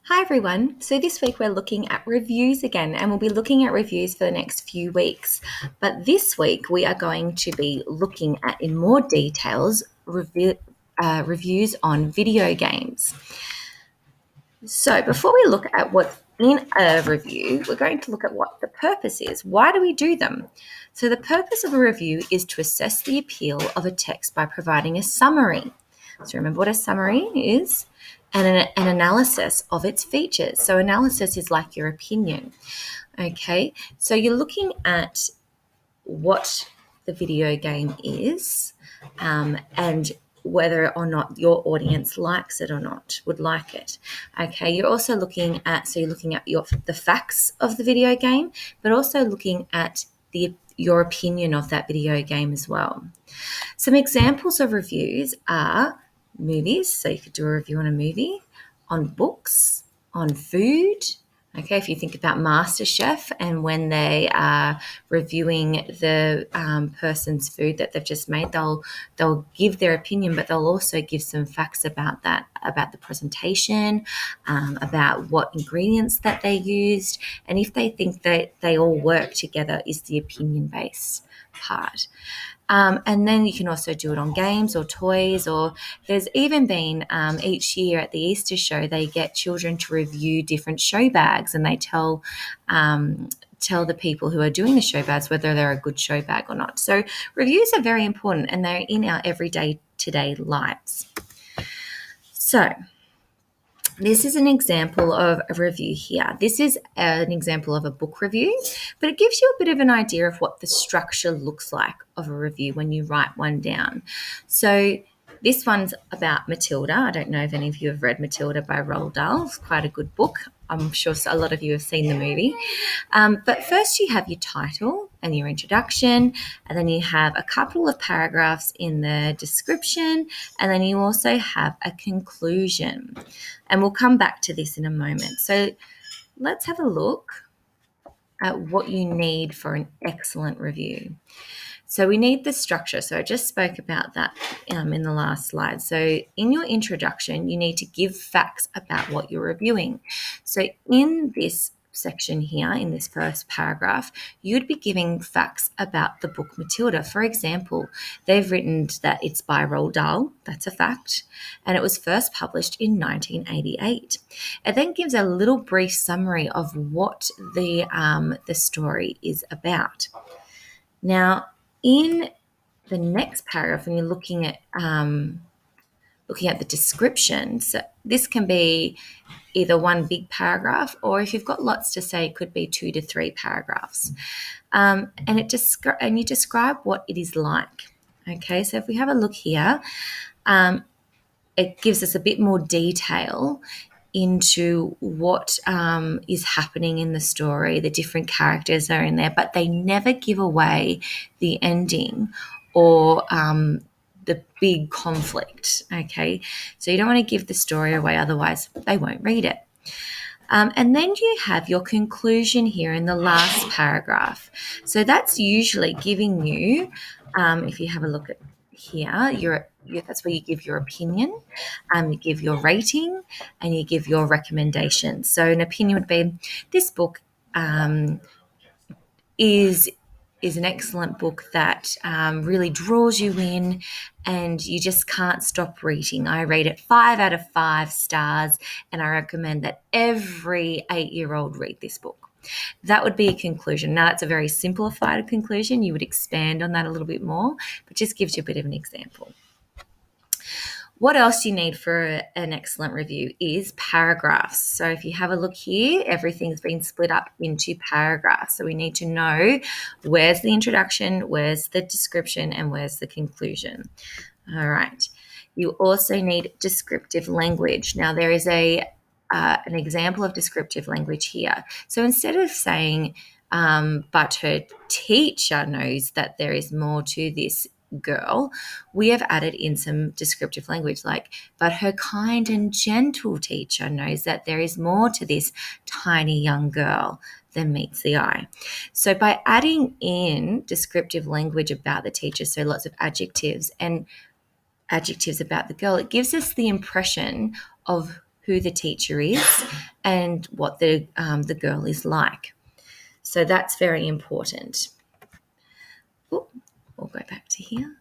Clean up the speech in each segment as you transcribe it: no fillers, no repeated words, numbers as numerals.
Hi everyone. So this week we're looking at reviews again, and we'll be looking at reviews for the next few weeks. But this week we are going to be looking at in more details reviews on video games. So before we look at what's in a review, we're going to look at what the purpose is. Why do we do them? So the purpose of a review is to assess the appeal of a text by providing a summary. So remember what a summary is? And an analysis of its features. So analysis is like your opinion. Okay, so you're looking at what the video game is, and whether or not your audience likes it or not, would like it. Okay, you're also looking at, so you're looking at the facts of the video game, but also looking at your opinion of that video game as well. Some examples of reviews are movies, so you could do a review on a movie, on books, on food. Okay, if you think about MasterChef and when they are reviewing the person's food that they've just made, they'll give their opinion, but they'll also give some facts about that, about the presentation, about what ingredients that they used, and if they think that they all work together is the opinion-based part. And then you can also do it on games or toys, or there's even been each year at the Easter show, they get children to review different show bags, and they tell the people who are doing the show bags whether they're a good show bag or not. So reviews are very important, and they're in our everyday today lives. So this is an example of a review here. This is an example of a book review, but it gives you a bit of an idea of what the structure looks like of a review when you write one down. So this one's about Matilda. I don't know if any of you have read Matilda by Roald Dahl. It's quite a good book. I'm sure a lot of you have seen the movie. But first you have your title and your introduction, and then you have a couple of paragraphs in the description, and then you also have a conclusion. And we'll come back to this in a moment. So let's have a look at what you need for an excellent review. So we need the structure. So I just spoke about that in the last slide. So in your introduction, you need to give facts about what you're reviewing. So in this section here, in this first paragraph, you'd be giving facts about the book Matilda. For example, they've written that it's by Roald Dahl. That's a fact. And it was first published in 1988. It then gives a little brief summary of what the story is about. Now, in the next paragraph, when you're looking at the description, so this can be either one big paragraph, or if you've got lots to say, it could be 2 to 3 paragraphs. And you describe what it is like. Okay, so if we have a look here, it gives us a bit more detail into what is happening in the story. The different characters are in there, but they never give away the ending or the big conflict. Okay, so you don't want to give the story away, otherwise they won't read it. And then you have your conclusion here in the last paragraph. So that's usually giving you, if you have a look at here, that's where you give your opinion, you give your rating, and you give your recommendation. So an opinion would be, this book is an excellent book that really draws you in, and you just can't stop reading. I rate it 5 out of 5 stars, and I recommend that every 8-year-old read this book. That would be a conclusion. Now, that's a very simplified conclusion. You would expand on that a little bit more, but just gives you a bit of an example. What else you need for an excellent review is paragraphs. So if you have a look here, everything's been split up into paragraphs. So we need to know where's the introduction, where's the description, and where's the conclusion. All right. You also need descriptive language. Now, there is an example of descriptive language here. So instead of saying, but her teacher knows that there is more to this girl, we have added in some descriptive language like, but her kind and gentle teacher knows that there is more to this tiny young girl than meets the eye. So by adding in descriptive language about the teacher, so lots of adjectives and adjectives about the girl, it gives us the impression of who the teacher is, and what the girl is like. So that's very important. We'll go back to here.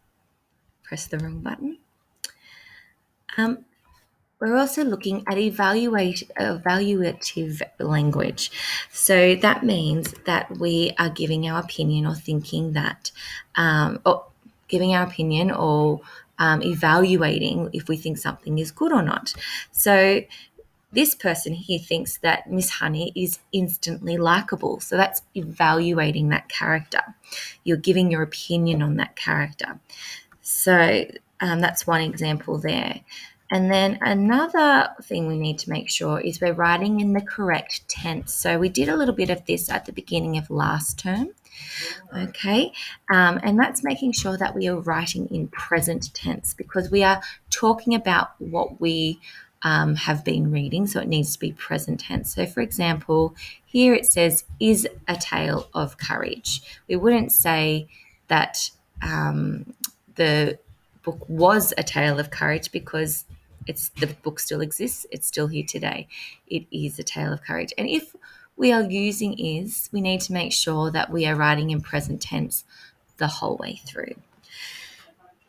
Press the wrong button. We're also looking at evaluative language. So that means that we are giving our opinion or thinking that, or giving our opinion or evaluating if we think something is good or not. So this person here thinks that Miss Honey is instantly likable. So that's evaluating that character. You're giving your opinion on that character. So that's one example there. And then another thing we need to make sure is we're writing in the correct tense. So we did a little bit of this at the beginning of last term. Okay, and that's making sure that we are writing in present tense because we are talking about what we have been reading, so it needs to be present tense. So, for example, here it says, is a tale of courage. We wouldn't say that the book was a tale of courage because the book still exists. It's still here today. It is a tale of courage. And if we are using is, we need to make sure that we are writing in present tense the whole way through.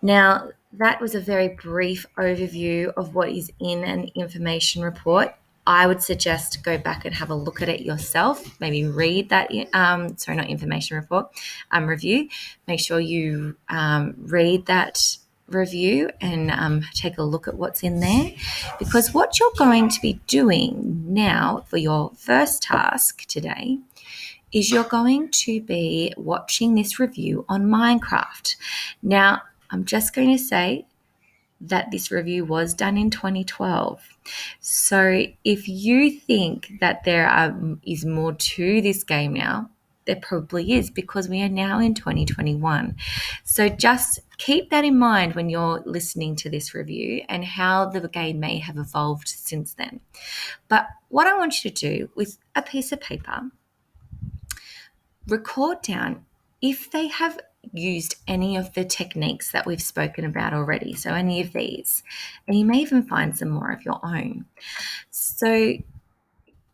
Now, that was a very brief overview of what is in an information report. I would suggest to go back and have a look at it yourself. Maybe read that, not information report, review. Make sure you read that review and take a look at what's in there, because what you're going to be doing now for your first task today is you're going to be watching this review on Minecraft. Now, I'm just going to say that this review was done in 2012. So if you think that there is more to this game now, there probably is, because we are now in 2021. So just keep that in mind when you're listening to this review and how the game may have evolved since then. But what I want you to do with a piece of paper, record down if they have used any of the techniques that we've spoken about already, so any of these, and you may even find some more of your own. So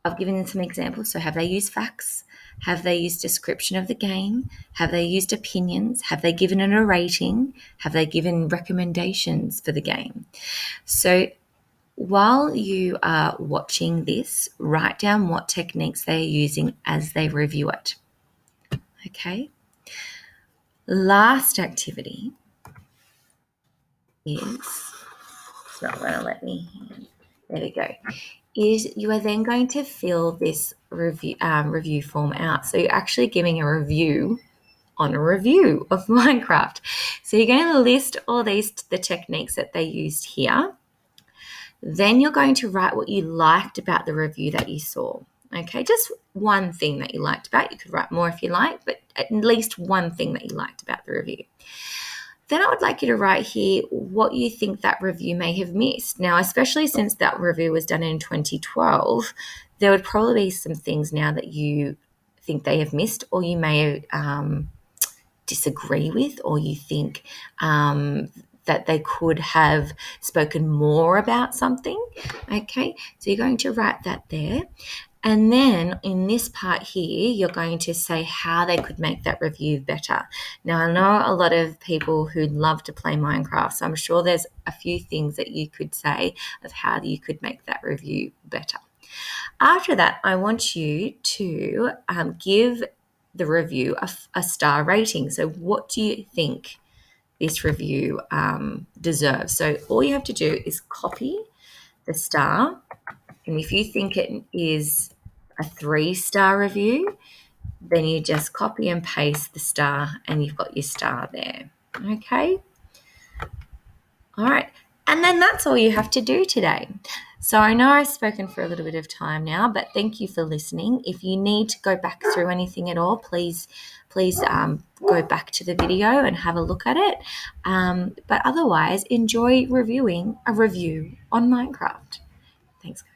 I've given them some examples. So have they used facts? Have they used description of the game? Have they used opinions? Have they given it a rating? Have they given recommendations for the game? So while you are watching this, write down what techniques they are using as they review it. Okay. Last activity is, it's not going to let me, there we go, is you are then going to fill this review form out. So you're actually giving a review on a review of Minecraft. So you're going to list all the techniques that they used here. Then you're going to write what you liked about the review that you saw. Okay, just one thing that you liked about it. You could write more if you like, but at least one thing that you liked about the review. Then I would like you to write here what you think that review may have missed. Now, especially since that review was done in 2012, there would probably be some things now that you think they have missed, or you may disagree with, or you think that they could have spoken more about something. Okay, so you're going to write that there. And then in this part here, you're going to say how they could make that review better. Now, I know a lot of people who love to play Minecraft, so I'm sure there's a few things that you could say of how you could make that review better. After that, I want you to give the review a star rating. So what do you think this review deserves? So all you have to do is copy the star. And if you think it is a 3-star review, then you just copy and paste the star and you've got your star there. Okay? All right. And then that's all you have to do today. So I know I've spoken for a little bit of time now, but thank you for listening. If you need to go back through anything at all, please go back to the video and have a look at it. But otherwise, enjoy reviewing a review on Minecraft. Thanks, guys.